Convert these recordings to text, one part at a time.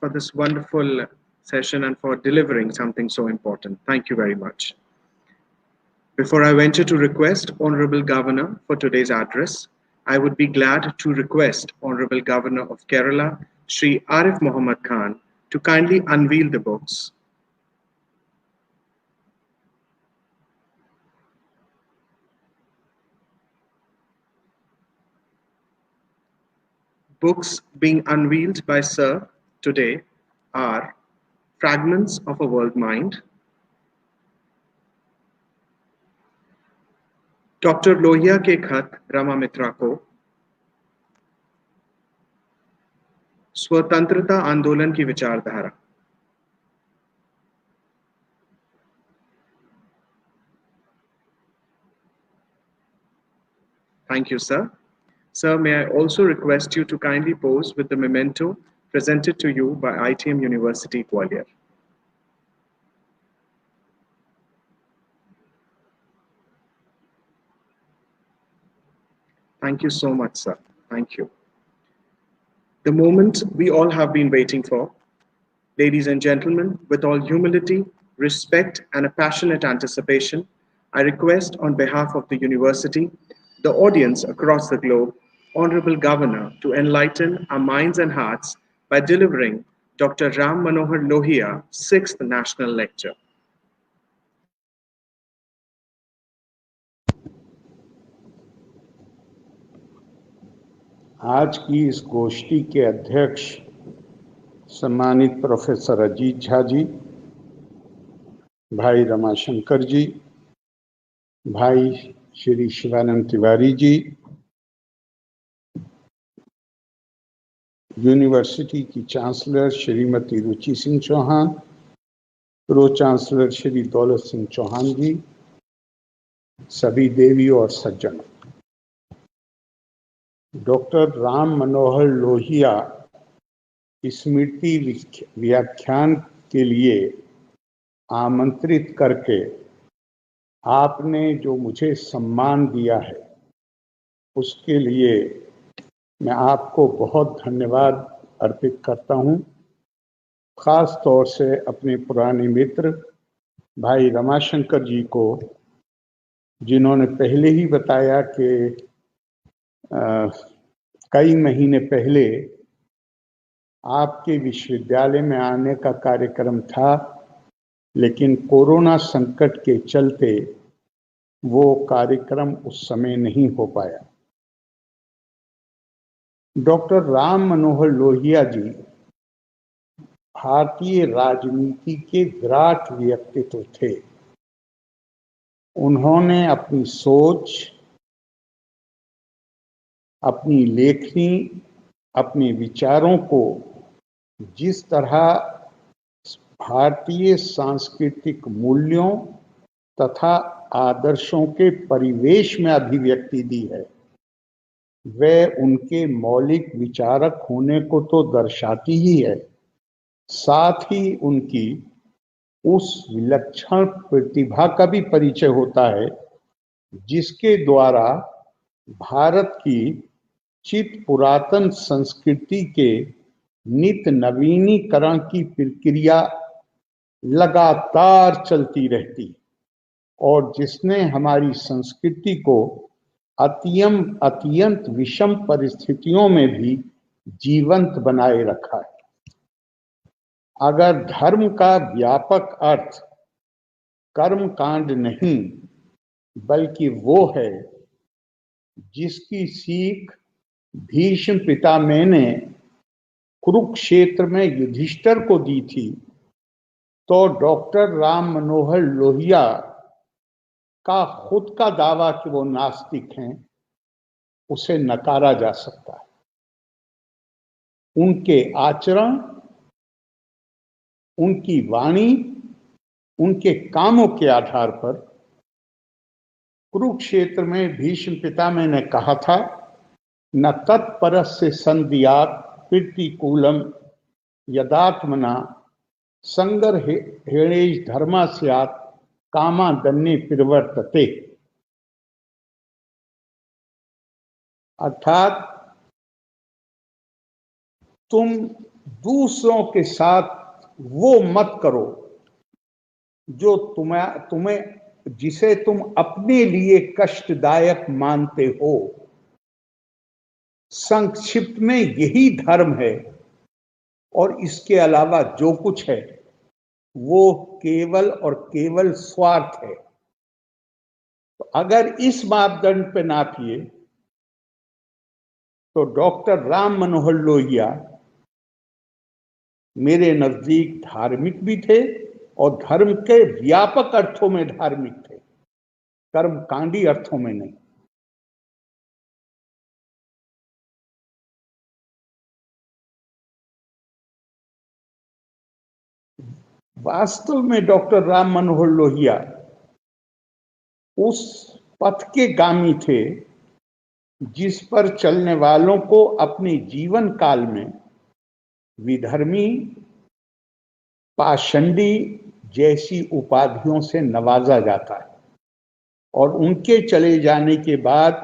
for this wonderful session and for delivering something so important. Thank you very much. Before I venture to request Honorable Governor for today's address, I would be glad to request Honorable Governor of Kerala, Shri Arif Muhammad Khan, to kindly unveil the books. Books being unveiled by Sir today are Fragments of a World Mind, doctor Lohia के खत रमा मित्रा को, स्वतंत्रता आंदोलन की विचारधारा। Thank you, sir. Sir, may I also request you to kindly pose with the memento presented to you by ITM University, Gwalior. Thank you so much, sir. Thank you. The moment we all have been waiting for. Ladies and gentlemen, with all humility, respect, and a passionate anticipation, I request on behalf of the university, the audience across the globe, Honorable Governor, to enlighten our minds and hearts by delivering Dr. Ram Manohar Lohia 6th National Lecture. आज की इस गोष्ठी के अध्यक्ष सम्मानित professor Ajit Jha ji, भाई रमाशंकर जी, भाई Shri Shivanand Tiwari ji, university की चांसलर श्रीमती रुचि सिंह चौहान, प्रो चांसलर श्री दौलत सिंह चौहान जी, सभी देवी और सज्जनों, डॉक्टर राम मनोहर लोहिया स्मृति व्याख्यान के लिए आमंत्रित करके आपने जो मुझे सम्मान दिया है उसके लिए मैं आपको बहुत धन्यवाद अर्पित करता हूं। खास तौर से अपने पुराने मित्र भाई रमाशंकर जी को, जिन्होंने पहले ही बताया कि कई महीने पहले आपके विश्वविद्यालय में आने का कार्यक्रम था, लेकिन कोरोना संकट के चलते वो कार्यक्रम उस समय नहीं हो पाया। डॉक्टर राम मनोहर लोहिया जी भारतीय राजनीति के विराट व्यक्तित्व थे। उन्होंने अपनी सोच, अपनी लेखनी, अपने विचारों को जिस तरह भारतीय सांस्कृतिक मूल्यों तथा आदर्शों के परिवेश में अभिव्यक्ति दी है, वह उनके मौलिक विचारक होने को तो दर्शाती ही है, साथ ही उनकी उस विलक्षण प्रतिभा का भी परिचय होता है जिसके द्वारा भारत की चित पुरातन संस्कृति के नित नवीनीकरण की प्रक्रिया लगातार चलती रहती और जिसने हमारी संस्कृति को अत्यंत विषम परिस्थितियों में भी जीवंत बनाए रखा है। अगर धर्म का व्यापक अर्थ कर्म कांड नहीं बल्कि वो है जिसकी सीख भीष्म पितामह ने कुरुक्षेत्र में युधिष्ठिर को दी थी, तो डॉक्टर राम मनोहर लोहिया का खुद का दावा कि वो नास्तिक हैं उसे नकारा जा सकता है। उनके आचरण, उनकी वाणी, उनके कामों के आधार पर कुरुक्षेत्र में भीष्म पितामह ने कहा था, न तत्परस्य संधियात प्रतिकूलम यदात्मना संगरहेणेश धर्मा स्यात् कामादन्ये परिवर्तते। अर्थात तुम दूसरों के साथ वो मत करो जो तुम्हें जिसे तुम अपने लिए कष्टदायक मानते हो। संक्षिप्त में यही धर्म है, और इसके अलावा जो कुछ है वो केवल और केवल स्वार्थ है। तो अगर इस मापदंड पे नापिए तो डॉक्टर राम मनोहर लोहिया मेरे नजदीक धार्मिक भी थे, और धर्म के व्यापक अर्थों में धार्मिक थे, कर्मकांडी अर्थों में नहीं। वास्तव में डॉक्टर राम मनोहर लोहिया उस पथ के गामी थे जिस पर चलने वालों को अपने जीवन काल में विधर्मी, पाषंडी जैसी उपाधियों से नवाजा जाता है, और उनके चले जाने के बाद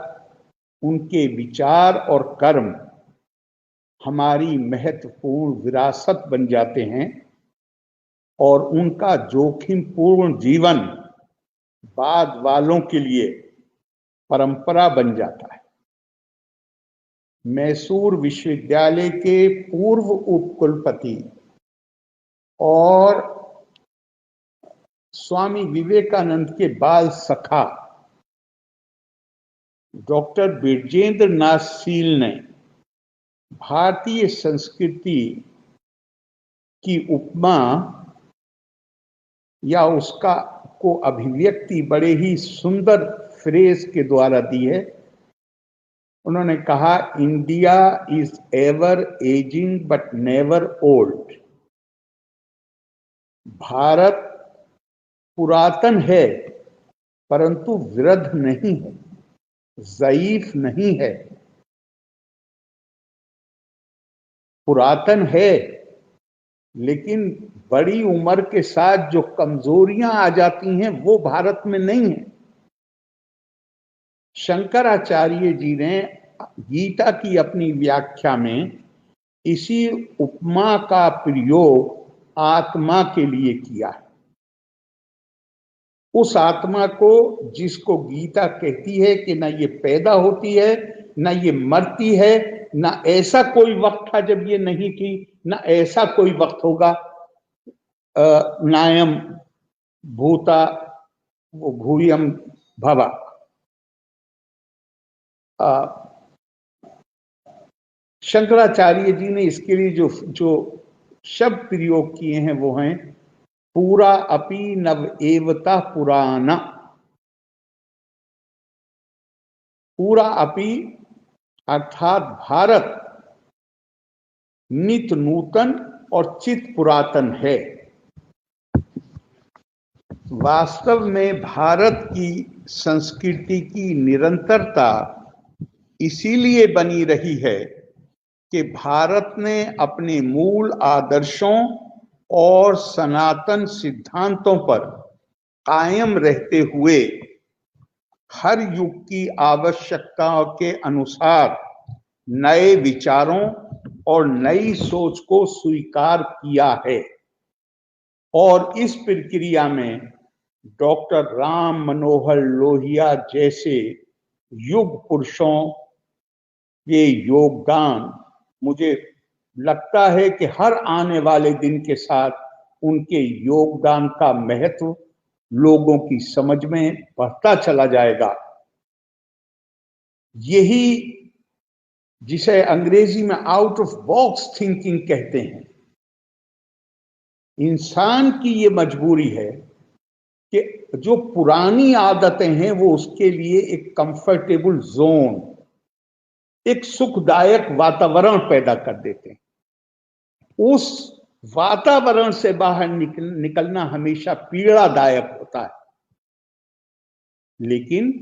उनके विचार और कर्म हमारी महत्वपूर्ण विरासत बन जाते हैं, और उनका जोखिमपूर्ण जीवन बाद वालों के लिए परंपरा बन जाता है। मैसूर विश्वविद्यालय के पूर्व उपकुलपति और स्वामी विवेकानंद के बाल सखा डॉक्टर बिरजेंद्र नाथ सील ने भारतीय संस्कृति की उपमा या उसका को अभिव्यक्ति बड़े ही सुंदर फ्रेज के द्वारा दी है। उन्होंने कहा, India is ever ageing but never old. Bharat पुरातन है परंतु वृद्ध नहीं है, ज़ईफ नहीं है। पुरातन है लेकिन बड़ी उम्र के साथ जो कमजोरियां आ जाती हैं वो भारत में नहीं है। शंकराचार्य जी ने गीता की अपनी व्याख्या में इसी उपमा का प्रयोग आत्मा के लिए किया है। उस आत्मा को जिसको गीता कहती है कि ना ये पैदा होती है, ना ये मरती है, ना ऐसा कोई वक्त था जब ये नहीं थी, ना ऐसा कोई वक्त होगा। नायम भूता भूयम भवा। शंकराचार्य जी ने इसके लिए जो जो शब्द प्रयोग किए हैं वो हैं पूरा अपि नव एवता पुराना। पूरा अपि अर्थात भारत नित नूतन और चित पुरातन है। वास्तव में भारत की संस्कृति की निरंतरता इसीलिए बनी रही है कि भारत ने अपने मूल आदर्शों और सनातन सिद्धांतों पर कायम रहते हुए हर युग की आवश्यकताओं के अनुसार नए विचारों और नई सोच को स्वीकार किया है। और इस प्रक्रिया में डॉक्टर राम मनोहर लोहिया जैसे युग पुरुषों के योगदान, मुझे लगता है कि हर आने वाले दिन के साथ उनके योगदान का महत्व लोगों की समझ में बढ़ता चला जाएगा। यही जिसे अंग्रेजी में आउट ऑफ बॉक्स थिंकिंग कहते हैं। इंसान की ये मजबूरी है कि जो पुरानी आदतें हैं वो उसके लिए एक कंफर्टेबल जोन, एक सुखदायक वातावरण पैदा कर देते हैं। उस वातावरण से बाहर निकलना हमेशा पीड़ादायक होता है। लेकिन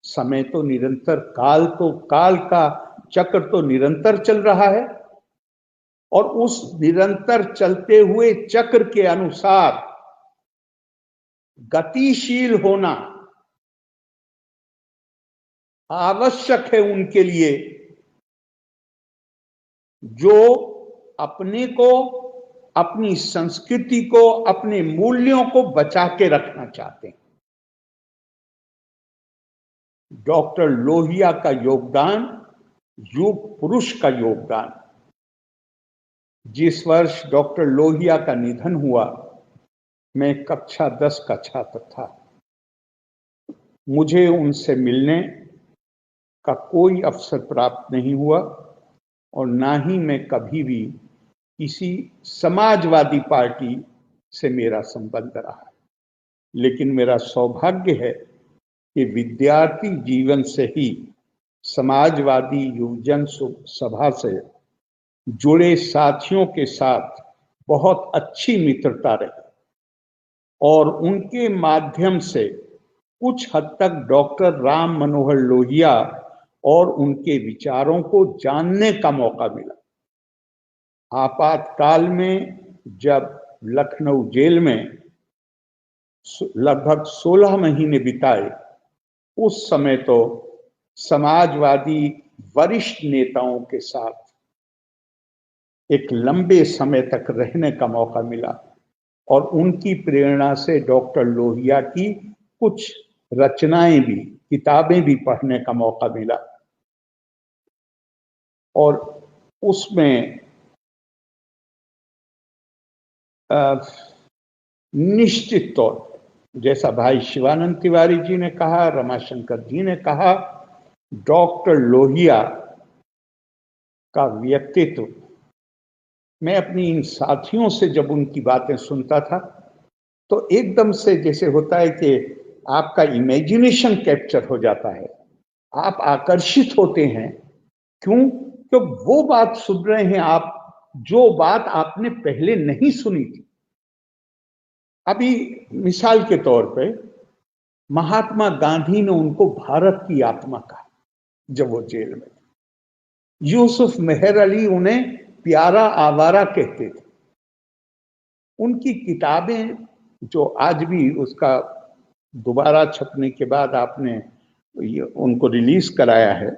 समय तो निरंतर, काल का चक्र तो निरंतर चल रहा है, और उस निरंतर चलते हुए चक्र के अनुसार गतिशील होना आवश्यक है उनके लिए जो अपने को, अपनी संस्कृति को, अपने मूल्यों को बचा के रखना चाहते हैं। डॉक्टर लोहिया का योगदान, युग पुरुष का योगदान। जिस वर्ष डॉक्टर लोहिया का निधन हुआ, मैं कक्षा 10 का छात्र था। मुझे उनसे मिलने का कोई अवसर प्राप्त नहीं हुआ और ना ही मैं कभी भी किसी समाजवादी पार्टी से मेरा संबंध रहा है। लेकिन मेरा सौभाग्य है कि विद्यार्थी जीवन से ही समाजवादी युवजन सभा से जुड़े साथियों के साथ बहुत अच्छी मित्रता रही और उनके माध्यम से कुछ हद तक डॉक्टर राम मनोहर लोहिया और उनके विचारों को जानने का मौका मिला। आपातकाल में जब लखनऊ जेल में लगभग 16 महीने बिताए, उस समय तो समाजवादी वरिष्ठ नेताओं के साथ एक लंबे समय तक रहने का मौका मिला और उनकी प्रेरणा से डॉक्टर लोहिया की कुछ रचनाएं भी, किताबें भी पढ़ने का मौका मिला और उसमें निश्चित तौर, जैसा भाई शिवानंद तिवारी जी ने कहा, रमाशंकर जी ने कहा, डॉक्टर लोहिया का व्यक्तित्व, मैं अपनी इन साथियों से जब उनकी बातें सुनता था तो एकदम से जैसे होता है कि आपका इमेजिनेशन कैप्चर हो जाता है, आप आकर्षित होते हैं। क्यों? क्योंकि वो बात सुन रहे हैं आप जो बात आपने पहले नहीं सुनी थी। अभी मिसाल के तौर पे महात्मा गांधी ने उनको भारत की आत्मा कहा जब वो जेल में थे। यूसुफ मेहर अली उन्हें प्यारा आवारा कहते थे। उनकी किताबें जो आज भी, उसका दोबारा छपने के बाद आपने उनको रिलीज कराया है।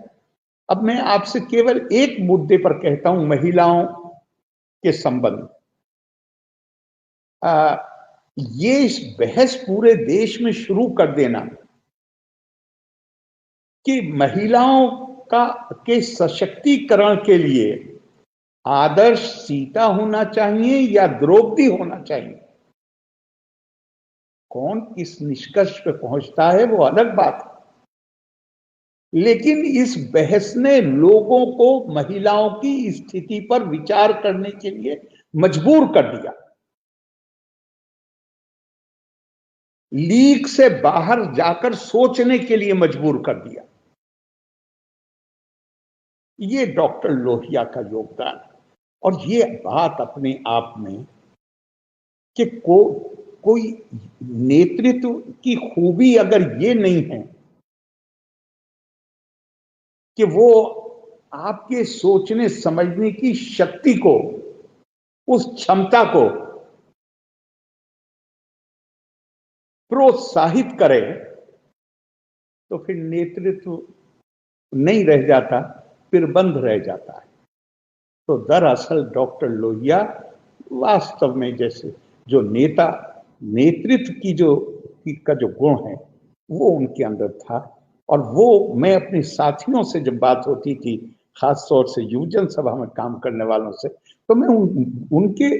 अब मैं आपसे केवल एक मुद्दे पर कहता हूं, महिलाओं के संबंध। ये इस बहस पूरे देश में शुरू कर देना कि महिलाओं के सशक्तिकरण के लिए आदर्श सीता होना चाहिए या द्रौपदी होना चाहिए, कौन किस निष्कर्ष पे पहुंचता है वो अलग बात है। लेकिन इस बहस ने लोगों को महिलाओं की स्थिति पर विचार करने के लिए मजबूर कर दिया, लीक से बाहर जाकर सोचने के लिए मजबूर कर दिया। ये डॉक्टर लोहिया का योगदान है। और ये बात अपने आप में कि कोई नेतृत्व की खूबी अगर ये नहीं है कि वो आपके सोचने समझने की शक्ति को, उस क्षमता को प्रोत्साहित करे, तो फिर नेतृत्व नहीं रह जाता, फिर बंद रह जाता है। तो दरअसल डॉक्टर लोहिया वास्तव में जैसे जो नेतृत्व का जो गुण है वो उनके अंदर था। और वो मैं अपने साथियों से जब बात होती थी, खास तौर से युवजन सभा में काम करने वालों से, तो मैं उनके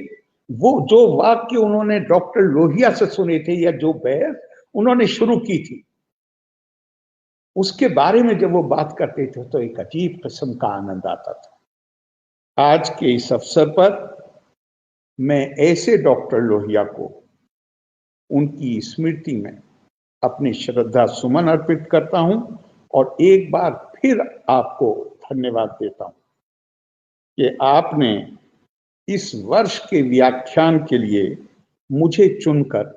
वो जो वाक्य उन्होंने डॉक्टर लोहिया से सुने थे या जो बहस उन्होंने शुरू की थी, उसके बारे में जब वो बात करते थे तो एक अजीब किस्म का आनंद आता था। आज के इस अवसर पर मैं ऐसे डॉक्टर लोहिया को उनकी स्मृति में अपनी श्रद्धा सुमन अर्पित करता हूं और एक बार फिर आपको धन्यवाद देता हूं कि आपने इस वर्ष के व्याख्यान के लिए मुझे चुनकर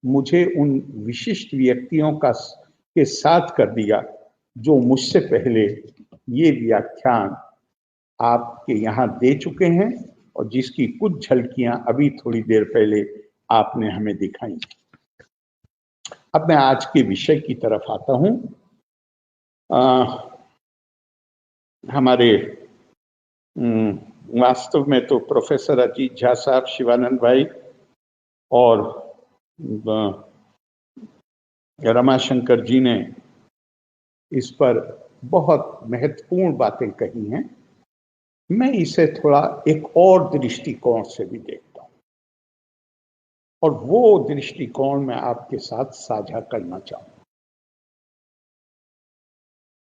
मुझे उन विशिष्ट व्यक्तियों के साथ कर दिया जो मुझसे पहले ये व्याख्यान आपके यहाँ दे चुके हैं और जिसकी कुछ झलकियां अभी थोड़ी देर पहले आपने हमें दिखाई। अब मैं आज के विषय की तरफ आता हूं। हमारे वास्तव में तो प्रोफेसर अजीत झा साहब, शिवानंद भाई और रमाशंकर जी ने इस पर बहुत महत्वपूर्ण बातें कही हैं। मैं इसे थोड़ा एक और दृष्टिकोण से भी देखता हूं, और वो दृष्टिकोण मैं आपके साथ साझा करना चाहूंगा।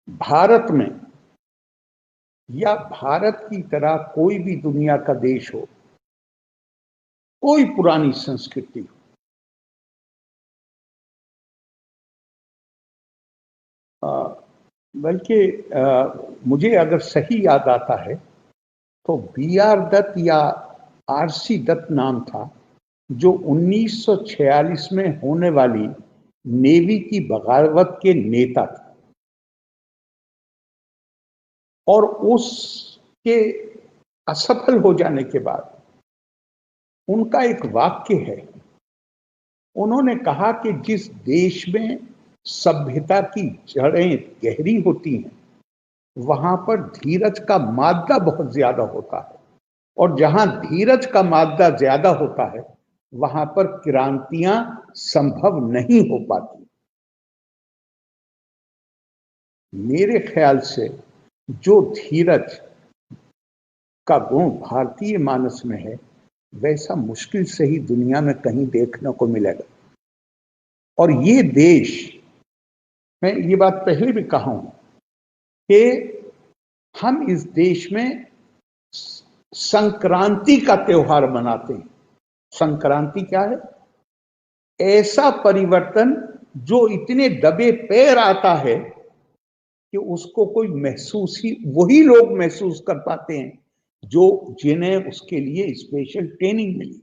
भारत में या भारत की तरह कोई भी दुनिया का देश हो, कोई पुरानी संस्कृति हो, बल्कि मुझे अगर सही याद आता है तो बी.आर. दत्त या आर.सी. दत्त नाम था, जो 1946 में होने वाली नेवी की बगावत के नेता थे। और उसके असफल हो जाने के बाद उनका एक वाक्य है। उन्होंने कहा कि जिस देश में सभ्यता की जड़ें गहरी होती हैं, वहां पर धीरज का मादा बहुत ज्यादा होता है, और जहां धीरज का मादा ज्यादा होता है, वहां पर क्रांतियां संभव नहीं हो पाती। मेरे ख्याल से जो धीरज का गुण भारतीय मानस में है, वैसा मुश्किल से ही दुनिया में कहीं देखने को मिलेगा। और ये देश, मैं ये बात पहले भी कहा हूं कि हम इस देश में संक्रांति का त्योहार मनाते हैं। संक्रांति क्या है? ऐसा परिवर्तन जो इतने दबे पैर आता है कि उसको कोई महसूस ही, वही लोग महसूस कर पाते हैं जिन्हें उसके लिए स्पेशल ट्रेनिंग मिली।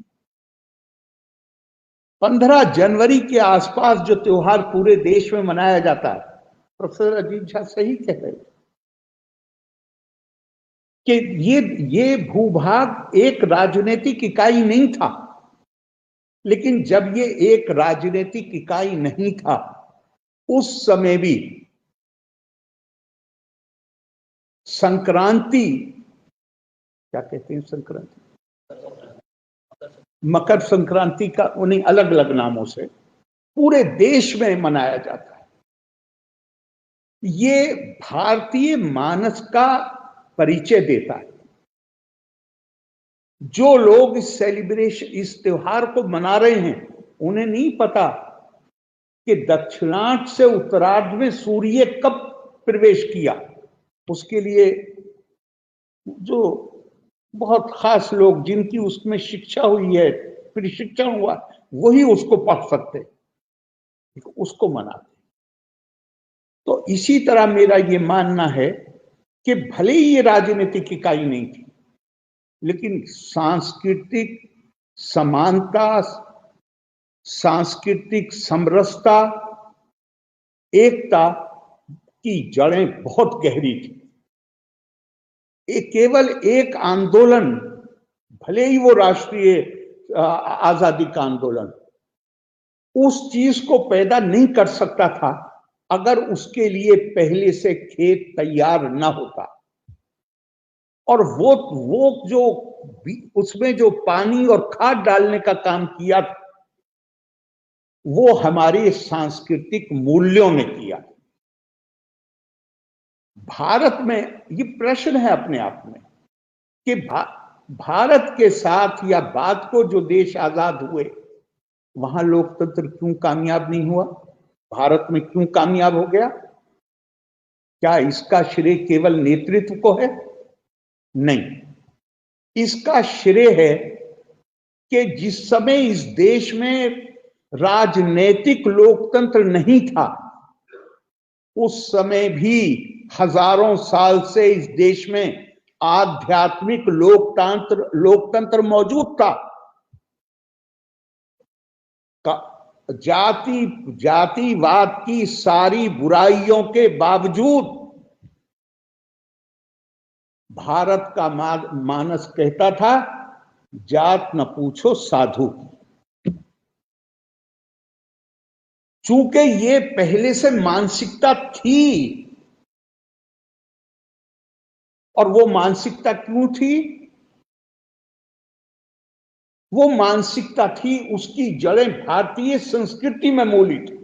15 जनवरी के आसपास जो त्योहार पूरे देश में मनाया जाता है, प्रोफेसर अजीत झा सही कह रहे हैं कि ये भूभाग एक राजनीतिक इकाई नहीं था। लेकिन जब ये एक राजनीतिक इकाई नहीं था, उस समय भी संक्रांति, क्या कहते हैं संक्रांति, मकर संक्रांति का उन्हीं अलग अलग नामों से पूरे देश में मनाया जाता है। ये भारतीय मानस का परिचय देता है। जो लोग इस त्योहार को मना रहे हैं, उन्हें नहीं पता कि दक्षिणार्ध से उत्तरार्ध में सूर्य कब प्रवेश किया। उसके लिए जो बहुत खास लोग, जिनकी उसमें शिक्षा हुई है, प्रशिक्षण हुआ, वही उसको पढ़ सकते, उसको मनाते। तो इसी तरह मेरा ये मानना है कि भले ही ये राजनीतिक इकाई नहीं थी, लेकिन सांस्कृतिक समानता, सांस्कृतिक समरसता, एकता की जड़ें बहुत गहरी थी। केवल एक आंदोलन, भले ही वो राष्ट्रीय आजादी का आंदोलन, उस चीज को पैदा नहीं कर सकता था अगर उसके लिए पहले से खेत तैयार ना होता। और वो जो उसमें जो पानी और खाद डालने का काम किया, वो हमारे सांस्कृतिक मूल्यों ने किया। भारत में ये प्रश्न है अपने आप में कि भारत के साथ या बाद को जो देश आजाद हुए, वहां लोकतंत्र क्यों कामयाब नहीं हुआ? भारत में क्यों कामयाब हो गया? क्या इसका श्रेय केवल नेतृत्व को है? नहीं, इसका श्रेय है कि जिस समय इस देश में राजनीतिक लोकतंत्र नहीं था, उस समय भी हजारों साल से इस देश में आध्यात्मिक लोकतंत्र मौजूद था। जातिवाद की सारी बुराइयों के बावजूद भारत का मानस कहता था, जात न पूछो साधु। चूंकि ये पहले से मानसिकता थी, और वो मानसिकता क्यों थी? वो मानसिकता थी, उसकी जड़ें भारतीय संस्कृति में मूली थी।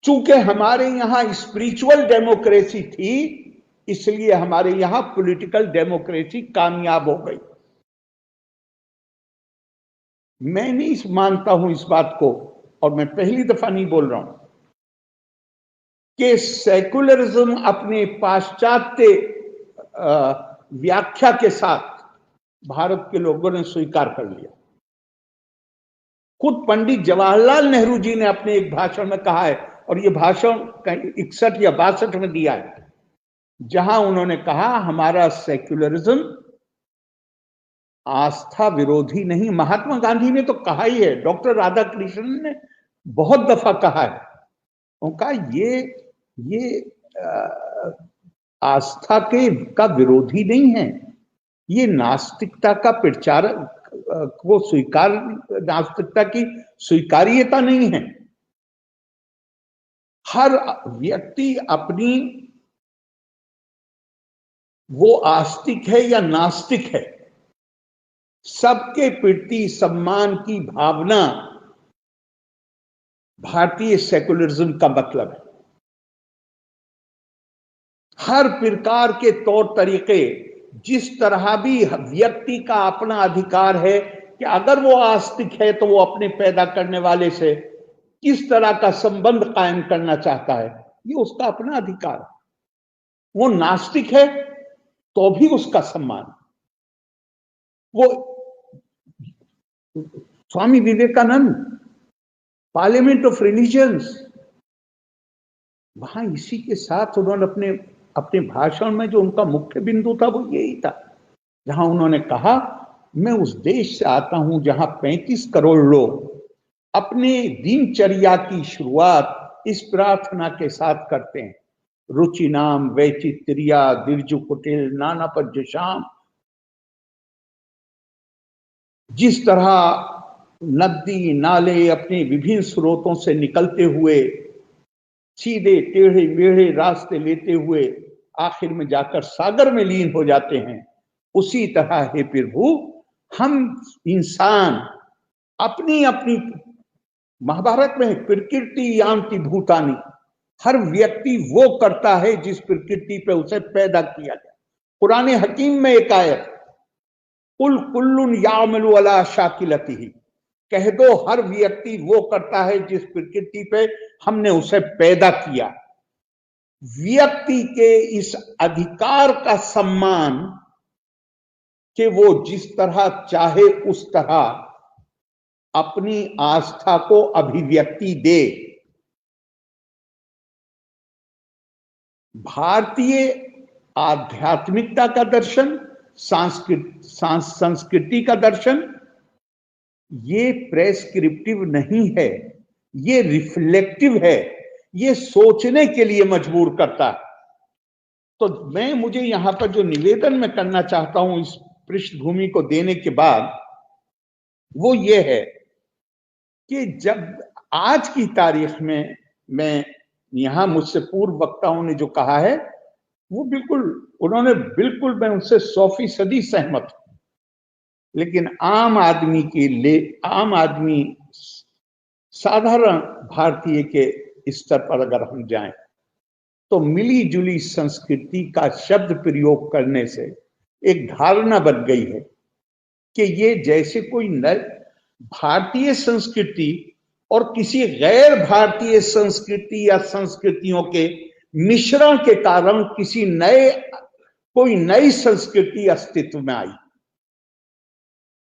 चूंकि हमारे यहां स्पिरिचुअल डेमोक्रेसी थी, इसलिए हमारे यहां पॉलिटिकल डेमोक्रेसी कामयाब हो गई। मैं नहीं मानता हूं इस बात को, और मैं पहली दफा नहीं बोल रहा हूं कि सेकुलरिज्म अपने पाश्चात्य व्याख्या के साथ भारत के लोगों ने स्वीकार कर लिया। खुद पंडित जवाहरलाल नेहरू जी ने अपने एक भाषण में कहा है, और ये भाषण 61 या 62 में दिया है, जहां उन्होंने कहा हमारा सेक्युलरिज्म आस्था विरोधी नहीं। महात्मा गांधी ने तो कहा ही है, डॉक्टर राधाकृष्णन ने बहुत दफा कहा है, उनका ये आस्था का विरोधी नहीं है, ये नास्तिकता का प्रचारक को स्वीकार, नास्तिकता की स्वीकार्यता नहीं है। हर व्यक्ति अपनी, वो आस्तिक है या नास्तिक है, सबके प्रति सम्मान की भावना भारतीय सेकुलरिज्म का मतलब है। हर प्रकार के तौर तरीके, जिस तरह भी व्यक्ति का अपना अधिकार है कि अगर वो आस्तिक है तो वो अपने पैदा करने वाले से किस तरह का संबंध कायम करना चाहता है, ये उसका अपना अधिकार है। वो नास्तिक है तो भी उसका सम्मान। वो Swami Vivekananda, parliament of religions, वहां इसी के साथ उन्होंने अपने भाषण में जो उनका मुख्य बिंदु था वो यही था, जहां उन्होंने कहा मैं उस देश से आता हूं जहां 35 करोड़ लोग अपने दिनचर्या की शुरुआत इस प्रार्थना के साथ करते हैं, रुचि नाम वैचित्र्या दिर्जु कुटिल नाना पज्यशाम। जिस तरह नदी नाले अपने विभिन्न स्रोतों से निकलते हुए सीधे टेढ़े मेढ़े रास्ते लेते हुए आखिर में जाकर सागर में लीन हो जाते हैं, उसी तरह हे प्रभु हम इंसान अपनी अपनी, महाभारत में प्रकृति यान्ति भूतानि, हर व्यक्ति वो करता है जिस प्रकृति पे उसे पैदा किया गया। कुरान हकीम में एक आयत, कुल कुल्लुन यामलु अला शाकिलतिही, कह दो हर व्यक्ति वो करता है जिस प्रकृति पे हमने उसे पैदा किया। व्यक्ति के इस अधिकार का सम्मान कि वो जिस तरह चाहे उस तरह अपनी आस्था को अभिव्यक्ति दे, भारतीय आध्यात्मिकता का दर्शन, संस्कृति का दर्शन, ये प्रेस्क्रिप्टिव नहीं है, ये रिफ्लेक्टिव है, ये सोचने के लिए मजबूर करता है। तो मुझे यहां पर जो निवेदन मैं करना चाहता हूं इस पृष्ठभूमि को देने के बाद, वो ये है कि जब आज की तारीख में मैं यहां मुझसे पूर्व वक्ताओं ने जो कहा है वो बिल्कुल मैं उनसे 100% सहमत हूं। लेकिन आम आदमी साधारण भारतीय के स्तर पर अगर हम जाएं तो मिली जुली संस्कृति का शब्द प्रयोग करने से एक धारणा बन गई है कि ये जैसे कोई भारतीय संस्कृति और किसी गैर भारतीय संस्कृति या संस्कृतियों के मिश्रण के कारण कोई नई संस्कृति अस्तित्व में आई।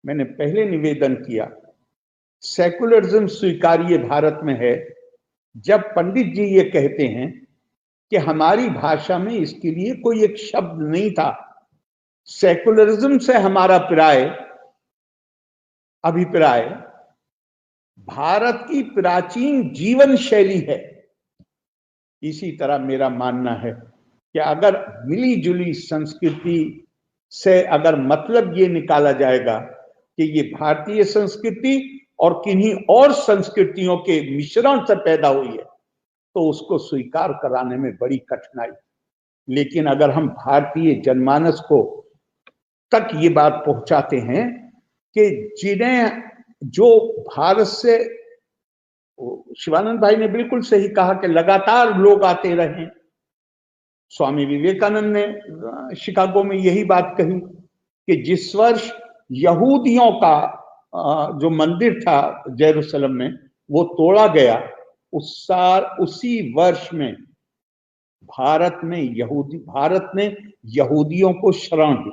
मैंने पहले निवेदन किया, सेकुलरिज्म स्वीकार्य भारत में है जब पंडित जी ये कहते हैं कि हमारी भाषा में इसके लिए कोई एक शब्द नहीं था। सेकुलरिज्म से हमारा अभिप्राय भारत की प्राचीन जीवन शैली है। इसी तरह मेरा मानना है कि अगर मिली जुली संस्कृति से अगर मतलब ये निकाला जाएगा कि ये भारतीय संस्कृति और किन्हीं और संस्कृतियों के मिश्रण से पैदा हुई है, तो उसको स्वीकार कराने में बड़ी कठिनाई। लेकिन अगर हम भारतीय जनमानस को तक ये बात पहुंचाते हैं कि जिन्हें जो भारत से, शिवानंद भाई ने बिल्कुल सही कहा कि लगातार लोग आते रहे। स्वामी विवेकानंद ने शिकागो में यही बात कही कि जिस वर्ष यहूदियों का जो मंदिर था जेरूसलम में वो तोड़ा गया, उसी वर्ष में भारत ने यहूदियों को शरण दी।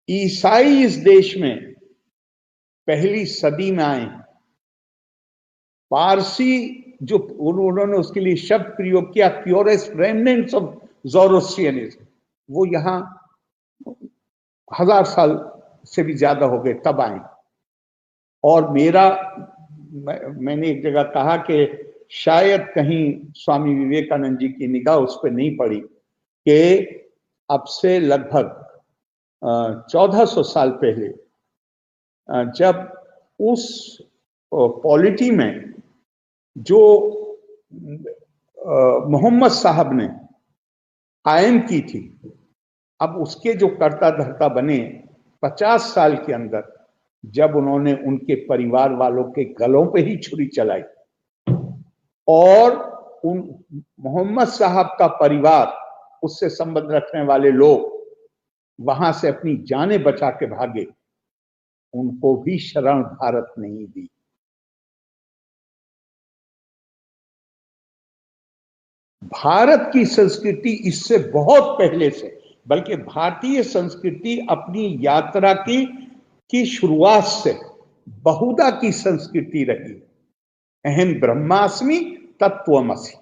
ईसाई इस देश में पहली सदी में आए। पारसी जो उन्होंने उसके लिए शब्द प्रयोग किया, प्योरेस्ट रेमनेंट्स ऑफ ज़ोरोस्ट्रियनिज्म, वो यहां 1000 साल से भी ज्यादा हो गए तब आए। और मैंने एक जगह कहा कि शायद कहीं स्वामी विवेकानंद जी की निगाह उस पर नहीं पड़ी कि अब से लगभग 1400 साल पहले जब उस पॉलिटी में जो मोहम्मद साहब ने कायम की थी, अब उसके जो कर्ता धर्ता बने 50 साल के अंदर, जब उन्होंने उनके परिवार वालों के गलों पे ही छुरी चलाई और उन मोहम्मद साहब का परिवार, उससे संबंध रखने वाले लोग वहां से अपनी जानें बचा के भागे, उनको भी शरण भारत नहीं दी। भारत की संस्कृति इससे बहुत पहले से, बल्कि भारतीय संस्कृति अपनी यात्रा की शुरुआत से बहुधा की संस्कृति रही। अहम ब्रह्मास्मि तत्त्वमसि,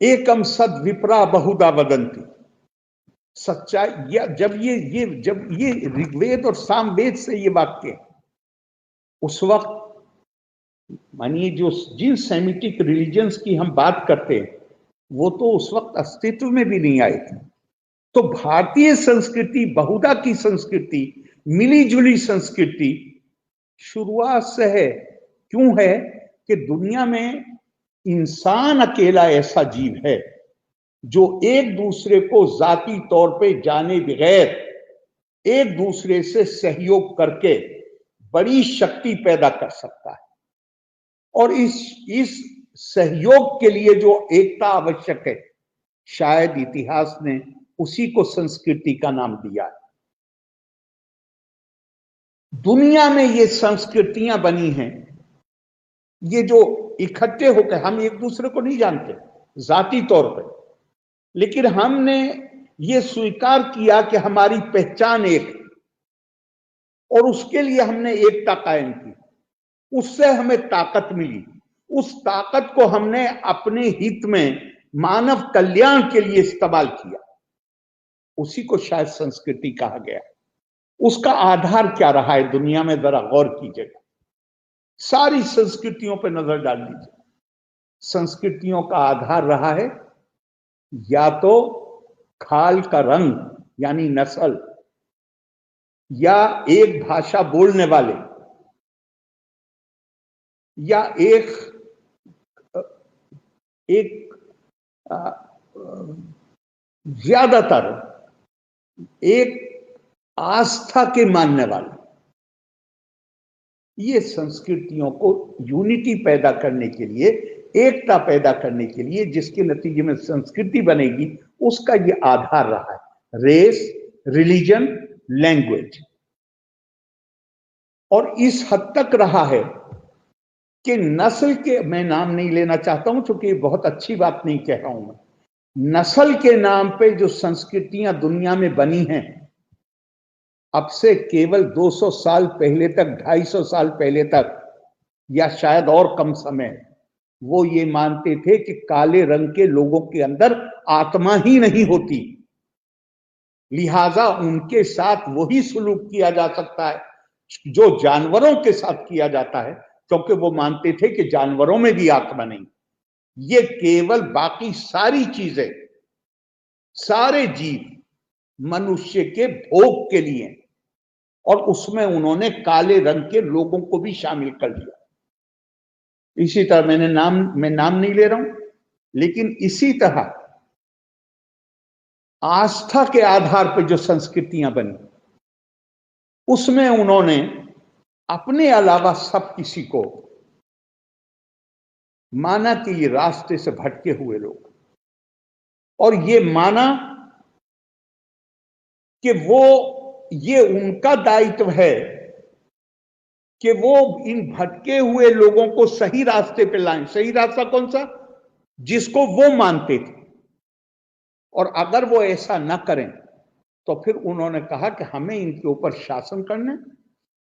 एकम सद विप्रा बहुधा वदंती। सच्चाई, जब ये ऋग्वेद और सामवेद से ये वाक्य, उस वक्त मानिए जिन सेमिटिक रिलीजन्स की हम बात करते हैं वो तो उस वक्त अस्तित्व में भी नहीं आए थे। तो भारतीय संस्कृति, बहुधा की संस्कृति, मिली जुली संस्कृति शुरुआत से है। क्यों है कि दुनिया में इंसान अकेला ऐसा जीव है जो एक दूसरे को जाती तौर पे जाने बगैर एक दूसरे से सहयोग करके बड़ी शक्ति पैदा कर सकता है। और इस सहयोग के लिए जो एकता आवश्यक है, शायद इतिहास ने उसी को संस्कृति का नाम दिया है। दुनिया में ये संस्कृतियां बनी हैं, ये जो इकट्ठे होकर, हम एक दूसरे को नहीं जानते जाती तौर पर, लेकिन हमने ये स्वीकार किया कि हमारी पहचान एक है और उसके लिए हमने एकता कायम की। उससे हमें ताकत मिली, उस ताकत को हमने अपने हित में, मानव कल्याण के लिए इस्तेमाल किया। उसी को शायद संस्कृति कहा गया। उसका आधार क्या रहा है दुनिया में, जरा गौर कीजिएगा। सारी संस्कृतियों पर नजर डाल लीजिए। संस्कृतियों का आधार रहा है या तो खाल का रंग यानी नस्ल, या एक भाषा बोलने वाले, या एक ज्यादातर एक आस्था के मानने वाले। ये संस्कृतियों को यूनिटी पैदा करने के लिए, एकता पैदा करने के लिए, जिसके नतीजे में संस्कृति बनेगी, उसका ये आधार रहा है। Race, religion, language. और इस हद तक रहा है कि नस्ल के, मैं नाम नहीं लेना चाहता हूं क्योंकि ये बहुत अच्छी बात नहीं कह रहा हूं मैं, नस्ल के नाम पे जो संस्कृतियां दुनिया में बनी हैं, अब से केवल 200 साल पहले तक, 250 साल पहले तक, या शायद और कम समय, वो ये मानते थे कि काले रंग के लोगों के अंदर आत्मा ही नहीं होती, लिहाजा उनके साथ वही सुलूक किया जा सकता है जो जानवरों के साथ किया जाता है, क्योंकि वो मानते थे कि जानवरों में भी आत्मा नहीं। ये केवल बाकी सारी चीजें, सारे जीव मनुष्य के भोग के लिए, और उसमें उन्होंने काले रंग के लोगों को भी शामिल कर लिया। इसी तरह मैं नाम नहीं ले रहा हूं, लेकिन इसी तरह आस्था के आधार पर जो संस्कृतियां बनी, उसमें उन्होंने अपने अलावा सब किसी को माना कि ये रास्ते से भटके हुए लोग, और ये माना कि ये उनका दायित्व है कि वो इन भटके हुए लोगों को सही रास्ते पे लाएं। सही रास्ता कौन सा? जिसको वो मानते थे। और अगर वो ऐसा न करें तो फिर उन्होंने कहा कि हमें इनके ऊपर शासन करने,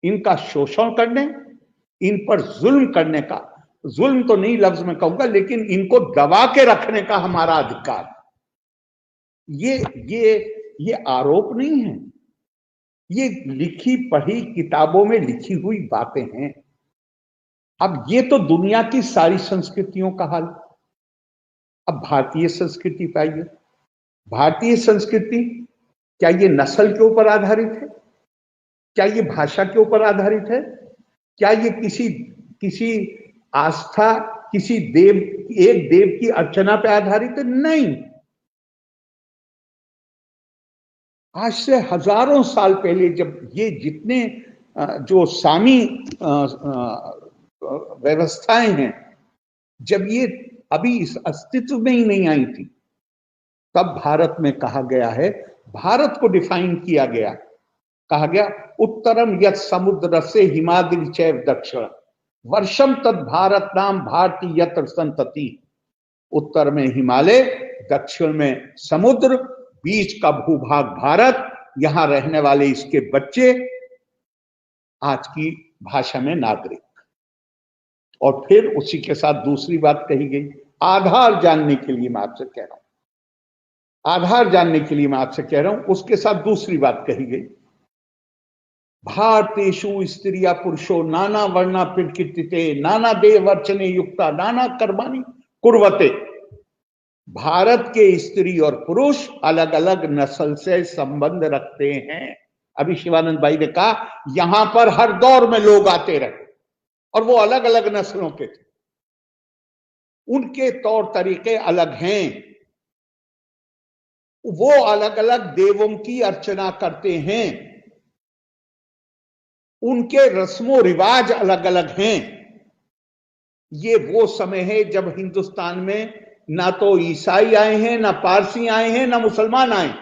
इनका शोषण करने, इन पर जुल्म करने का, जुल्म तो नहीं लफ्ज में कहूंगा, लेकिन इनको दबा के रखने का हमारा अधिकार। ये आरोप नहीं है, ये लिखी पढ़ी किताबों में लिखी हुई बातें हैं। अब ये तो दुनिया की सारी संस्कृतियों का हाल। अब भारतीय संस्कृति पाइए। भारतीय संस्कृति क्या ये नस्ल के ऊपर आधारित है? क्या ये भाषा के ऊपर आधारित है? क्या ये किसी आस्था, किसी एक देव की अर्चना पे आधारित है? नहीं। आज से हजारों साल पहले जब ये जितने जो सामी व्यवस्थाएं हैं, जब ये अभी इस अस्तित्व में ही नहीं आई थी, तब भारत में कहा गया है, भारत को डिफाइन किया गया, कहा गया उत्तरम यत् समुद्र से हिमाद्रि चैव दक्षिण वर्षम तद भारत नाम भारती यत्र संतति। उत्तर में हिमालय, दक्षिण में समुद्र, बीच का भूभाग भारत, यहां रहने वाले इसके बच्चे, आज की भाषा में नागरिक। और फिर उसी के साथ दूसरी बात कही गई, आधार जानने के लिए मैं आपसे कह रहा हूं, आधार जानने के लिए मैं आपसे कह रहा हूं, उसके साथ दूसरी बात कही गई, भारतेषु स्त्रिया पुरुषो नाना वर्णा प्रकृतिते नाना देव अर्चने युक्ता नाना कर्माणि कुर्वते। भारत के स्त्री और पुरुष अलग अलग नस्ल से संबंध रखते हैं। अभी शिवानंद भाई ने कहा यहां पर हर दौर में लोग आते रहे और वो अलग अलग नस्लों के थे, उनके तौर तरीके अलग हैं, वो अलग अलग देवों की अर्चना करते हैं, उनके रस्मों रिवाज अलग अलग हैं। ये वो समय है जब हिंदुस्तान में ना तो ईसाई आए हैं, ना पारसी आए हैं, ना मुसलमान आए।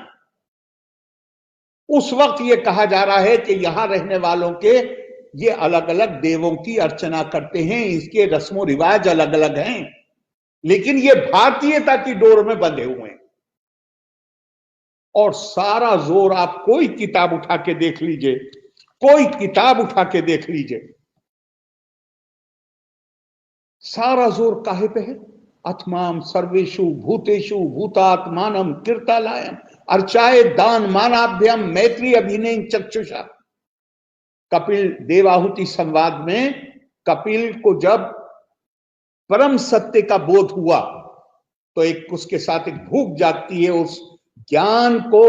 उस वक्त ये कहा जा रहा है कि यहां रहने वालों के ये अलग अलग देवों की अर्चना करते हैं, इसके रस्मों रिवाज अलग अलग हैं, लेकिन ये भारतीयता की डोर में बंधे हुए हैं। और सारा जोर आप कोई किताब उठा के देख लीजिए, कोई किताब उठा के देख लीजिए, सारा जोर काहे पे है? अथमाम सर्वेषु भूतेषु भूतात्मानम कीर्तालयम अर्चाए दान मानाभ्यम मैत्री अभिनय चक्षुषा। कपिल देवाहुति संवाद में कपिल को जब परम सत्य का बोध हुआ तो एक उसके साथ एक भूख जागती है उस ज्ञान को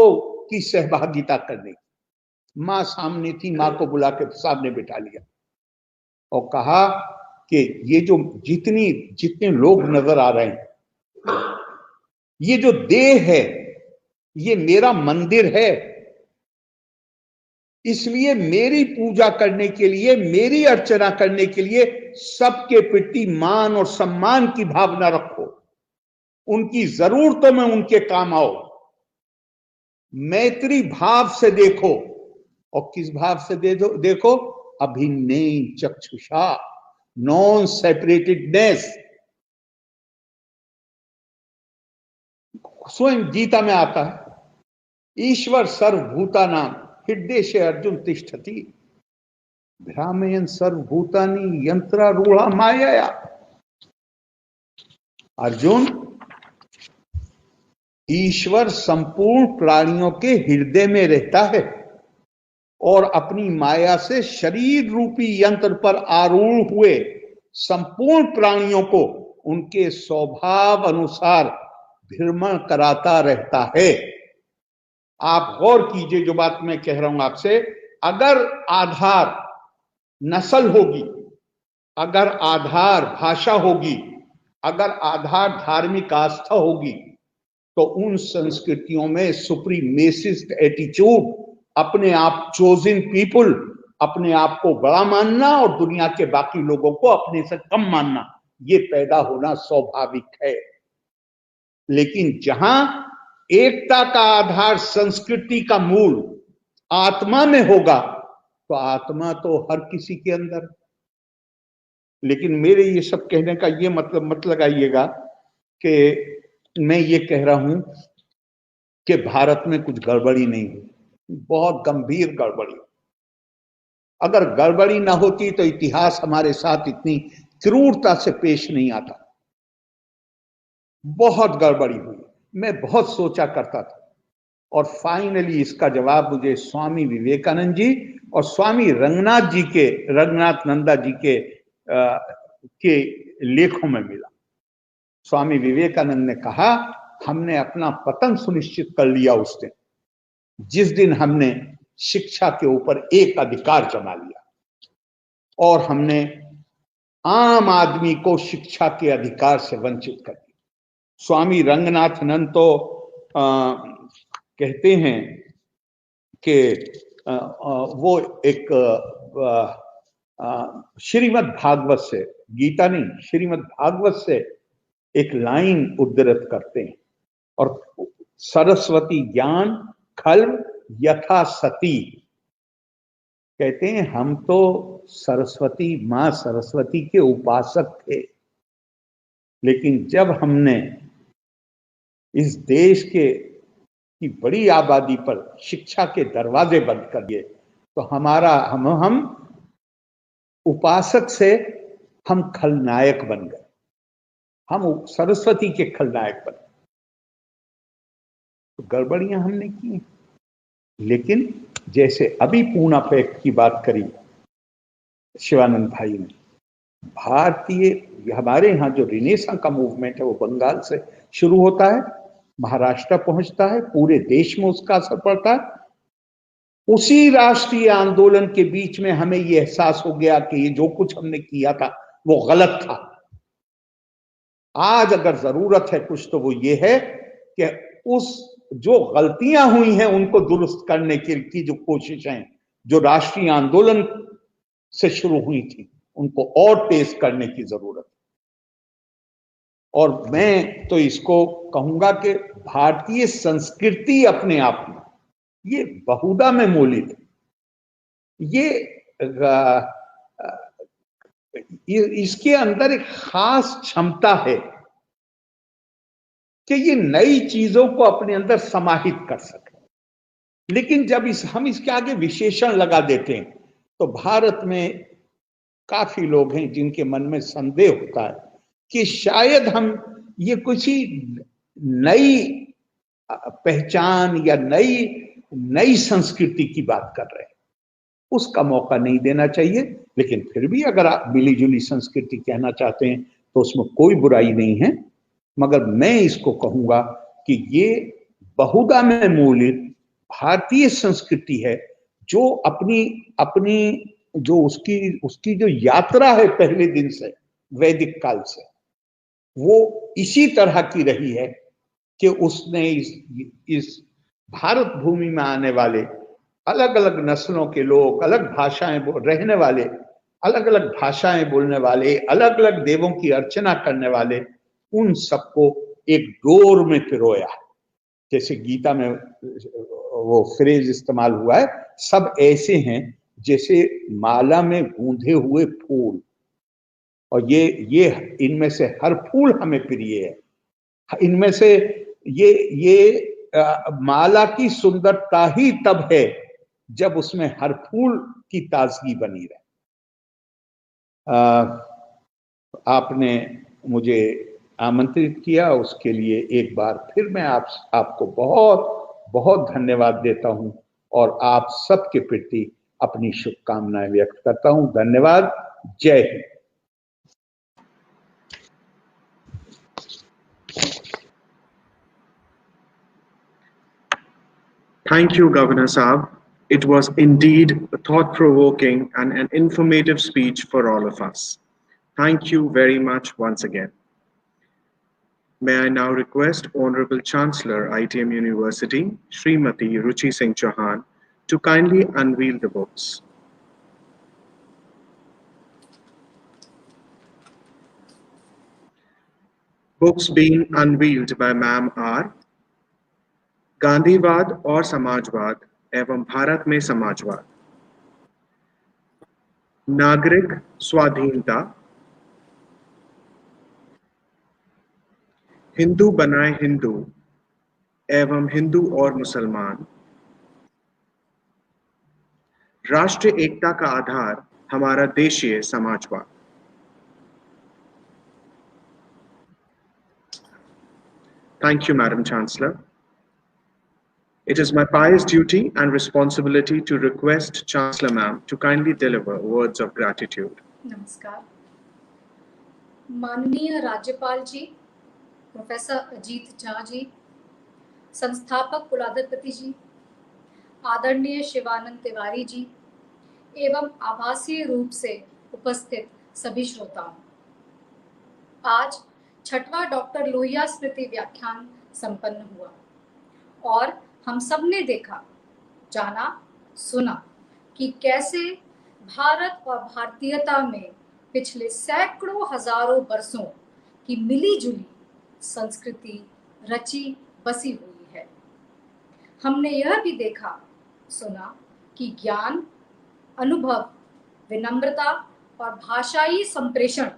की सहभागिता करने की। मां सामने थी, मां को बुला के सामने बिठा लिया और कहा कि ये जो जितने लोग नजर आ रहे हैं, ये जो देह है ये मेरा मंदिर है, इसलिए मेरी पूजा करने के लिए, मेरी अर्चना करने के लिए सबके प्रति मान और सम्मान की भावना रखो, उनकी जरूरतों में उनके काम आओ, मैत्री भाव से देखो। और किस भाव से देखो? अभिनय चक्षुषा, नॉन सेपरेटेडनेस। स्वयं गीता में आता है, ईश्वर सर्वभूतानां हृदय से अर्जुन तिष्ठति भ्रामयन् सर्वभूतानि यंत्रारूढ़ा मायया। अर्जुन, ईश्वर संपूर्ण प्राणियों के हृदय में रहता है और अपनी माया से शरीर रूपी यंत्र पर आरूढ़ हुए संपूर्ण प्राणियों को उनके स्वभाव अनुसार भ्रमण कराता रहता है। आप गौर कीजिए जो बात मैं कह रहा हूं आपसे, अगर आधार नस्ल होगी, अगर आधार भाषा होगी, अगर आधार धार्मिक आस्था होगी, तो उन संस्कृतियों में सुप्रीमेसिस्ट एटीट्यूड, अपने आप चोजन पीपुल, अपने आप को बड़ा मानना और दुनिया के बाकी लोगों को अपने से कम मानना, ये पैदा होना स्वाभाविक है। लेकिन जहां एकता का आधार संस्कृति का मूल आत्मा में होगा, तो आत्मा तो हर किसी के अंदर। लेकिन मेरे ये सब कहने का ये मतलब मत लगाइएगा कि मैं ये कह रहा हूं कि भारत में कुछ गड़बड़ी नहीं हुई, बहुत गंभीर गड़बड़ी। अगर गड़बड़ी ना होती तो इतिहास हमारे साथ इतनी क्रूरता से पेश नहीं आता। बहुत गड़बड़ी हुई, मैं बहुत सोचा करता था, और फाइनली इसका जवाब मुझे स्वामी विवेकानंद जी और स्वामी रंगनाथ नंदा जी के लेखों में मिला। स्वामी विवेकानंद ने कहा, हमने अपना पतन सुनिश्चित कर लिया उस दिन, जिस दिन हमने शिक्षा के ऊपर एक अधिकार जमा लिया और हमने आम आदमी को शिक्षा के अधिकार से वंचित कर दिया। स्वामी रंगनाथनंद तो कहते हैं कि वो एक श्रीमद् भागवत से, गीता नहीं, श्रीमद् भागवत से एक लाइन उद्धृत करते हैं, और सरस्वती ज्ञान खल्व यथा सती। कहते हैं हम तो सरस्वती, मां सरस्वती के उपासक थे, लेकिन जब हमने इस देश की बड़ी आबादी पर शिक्षा के दरवाजे बंद कर दिए, तो हम उपासक से हम खलनायक बन गए, हम सरस्वती के खलनायक बन गए। तो गड़बड़ियां हमने की। लेकिन जैसे अभी पूना पैक्ट की बात करी शिवानंद भाई ने, हमारे यहाँ जो रिनेसां का मूवमेंट है वो बंगाल से शुरू होता है, महाराष्ट्र पहुंचता है, पूरे देश में उसका असर पड़ता है। उसी राष्ट्रीय आंदोलन के बीच में हमें ये एहसास हो गया कि ये जो कुछ हमने किया था वो गलत था। आज अगर जरूरत है कुछ, तो वो ये है कि उस जो गलतियां हुई हैं उनको दुरुस्त करने की जो कोशिशें जो राष्ट्रीय आंदोलन से शुरू हुई थी, उनको और तेज करने की जरूरत है। और मैं तो इसको कहूंगा कि भारतीय संस्कृति अपने आप में ये बहुधा में मोलित है। इसके अंदर एक खास क्षमता है कि ये नई चीजों को अपने अंदर समाहित कर सके। लेकिन जब हम इसके आगे विशेषण लगा देते हैं, तो भारत में काफी लोग हैं जिनके मन में संदेह होता है कि शायद हम ये कुछ ही नई पहचान या नई संस्कृति की बात कर रहे हैं। उसका मौका नहीं देना चाहिए। लेकिन फिर भी अगर आप मिलीजुली संस्कृति कहना चाहते हैं तो उसमें कोई बुराई नहीं है, मगर मैं इसको कहूंगा कि ये बहुधा में मूलित भारतीय संस्कृति है, जो अपनी जो उसकी जो यात्रा है पहले दिन से, वैदिक काल से, वो इसी तरह की रही है कि उसने इस भारत भूमि में आने वाले अलग अलग नस्लों के लोग, अलग भाषाएं रहने वाले, अलग अलग भाषाएं बोलने वाले, अलग अलग देवों की अर्चना करने वाले, उन सबको एक डोर में पिरोया। जैसे गीता में वो फ्रेज इस्तेमाल हुआ है, सब ऐसे हैं जैसे माला में गूंधे हुए फूल, और ये इनमें से हर फूल हमें प्रिय है। इनमें से ये माला की सुंदरता ही तब है जब उसमें हर फूल की ताजगी बनी रहे। आपने मुझे आमंत्रित किया, उसके लिए एक बार फिर मैं आपको बहुत बहुत धन्यवाद देता हूं और आप सबके प्रति अपनी शुभकामनाएं व्यक्त करता हूं। धन्यवाद। जय Hind. Thank you, Governor Saab. It was indeed a thought-provoking and an informative speech for all of us. Thank you very much once again. May I now request Honorable Chancellor, ITM University, Srimati Ruchi Singh Chauhan, to kindly unveil the books. Books being unveiled by Ma'am are गांधीवाद और समाजवाद एवं भारत में समाजवाद, नागरिक स्वाधीनता, हिंदू बनाए हिंदू एवं हिंदू और मुसलमान, राष्ट्र एकता का आधार हमारा देशीय समाजवाद। Thank you, Madam Chancellor. It is my pious duty and responsibility to request Chancellor Ma'am to kindly deliver words of gratitude. नमस्कार। माननीय राज्यपाल जी, प्रोफेसर अजीत झा जी, संस्थापक कुलाधिपति जी, आदरणीय शिवानंद तिवारी जी एवं आभासीय रूप से उपस्थित सभी श्रोताओं, आज 6वां डॉक्टर लोहिया स्मृति व्याख्यान संपन्न हुआ और हम सब ने देखा, जाना, सुना कि कैसे भारत और भारतीयता में पिछले सैकड़ों हजारों वर्षों की मिली-जुली संस्कृति रची बसी हुई है। हमने यह भी देखा, सुना कि ज्ञान, अनुभव, विनम्रता और भाषाई संप्रेषण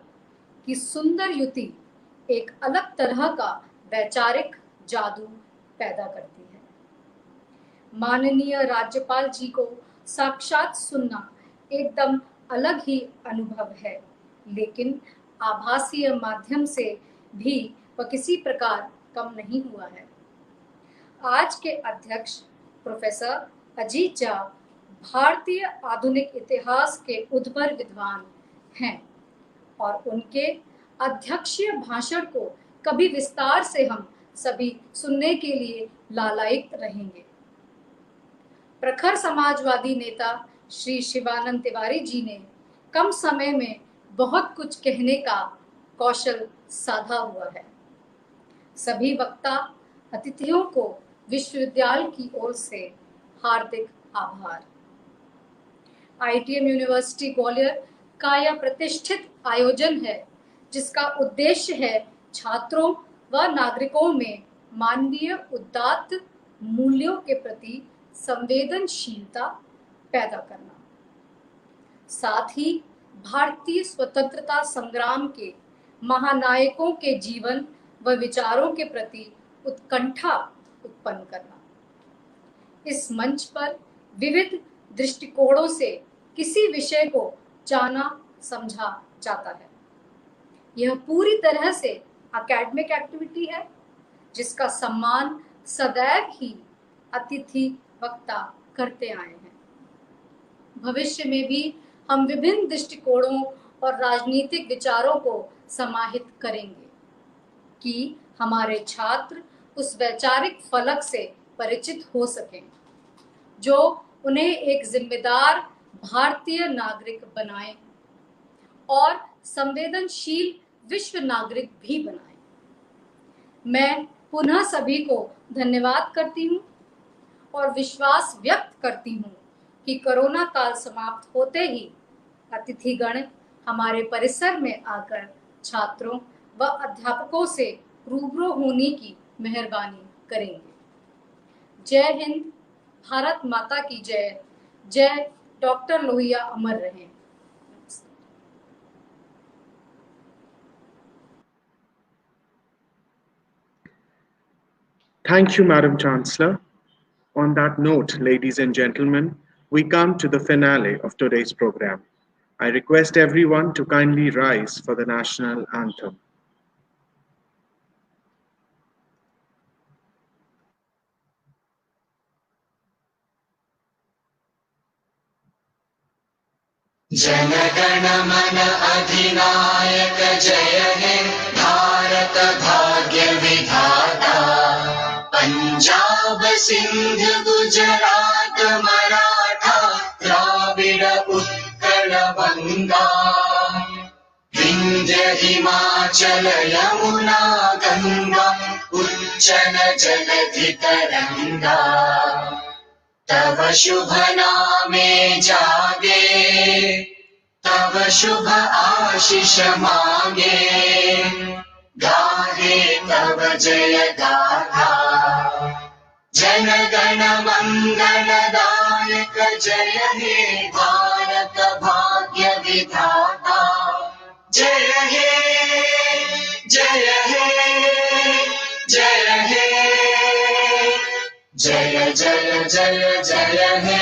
की सुंदर युति एक अलग तरह का वैचारिक जादू पैदा करती है। माननीय राज्यपाल जी को साक्षात सुनना एकदम अलग ही अनुभव है, लेकिन आभासीय माध्यम से भी वह किसी प्रकार कम नहीं हुआ है। आज के अध्यक्ष प्रोफेसर अजीत झा भारतीय आधुनिक इतिहास के उद्भव विद्वान हैं और उनके अध्यक्षीय भाषण को कभी विस्तार से हम सभी सुनने के लिए लालायित रहेंगे। प्रखर समाजवादी नेता श्री शिवानंद तिवारी जी ने कम समय में बहुत कुछ कहने का कौशल साधा हुआ है। सभी वक्ता अतिथियों को विश्वविद्यालय की ओर से हार्दिक आभार। ITM यूनिवर्सिटी ग्वालियर का यह प्रतिष्ठित आयोजन है, जिसका उद्देश्य है छात्रों व नागरिकों में मानवीय उदात्त मूल्यों के प्रति संवेदनशीलता पैदा करना, साथ ही भारतीय स्वतंत्रता संग्राम के महानायकों के जीवन व विचारों के प्रति उत्कंठा उत्पन्न करना। इस मंच पर विविध दृष्टिकोणों से किसी विषय को जाना समझा जाता है। यह पूरी तरह से एकेडमिक एक्टिविटी है, जिसका सम्मान सदैव ही अतिथि वक्ता करते आए हैं। भविष्य में भी हम विभिन्न दृष्टिकोणों और राजनीतिक विचारों को समाहित करेंगे कि हमारे छात्र उस वैचारिक फलक से परिचित हो सकें, जो उन्हें एक जिम्मेदार भारतीय नागरिक बनाए और संवेदनशील विश्व नागरिक भी बनाए। मैं पुनः सभी को धन्यवाद करती हूँ और विश्वास व्यक्त करती हूँ कि कोरोना काल समाप्त होते ही अतिथिगण हमारे परिसर में आकर छात्रों व अध्यापकों से रूबरू होने की मेहरबानी करेंगे। जय हिंद, भारत माता की जय। जय डॉक्टर लोहिया अमर रहें। Thank you, Madam Chancellor. On that note, ladies and gentlemen, we come to the finale of today's program. I request everyone to kindly rise for the national anthem. जनगण मन अधिनायक जय हे भारत भाग्य विधाता। पंजाब सिंध गुजरात मराठा द्राविड़ उत्कल बंगा। विंध्य हिमाचल यमुना गंगा उच्चल जलधि तरंगा तव शुभ नामे जागे तव शुभ आशीष मांगे गाहे तव जय गाथा जन गण मंगलदायक जय हे भारत भाग्य विधाता जय हे जय हे जय हे जय जय जय जय हे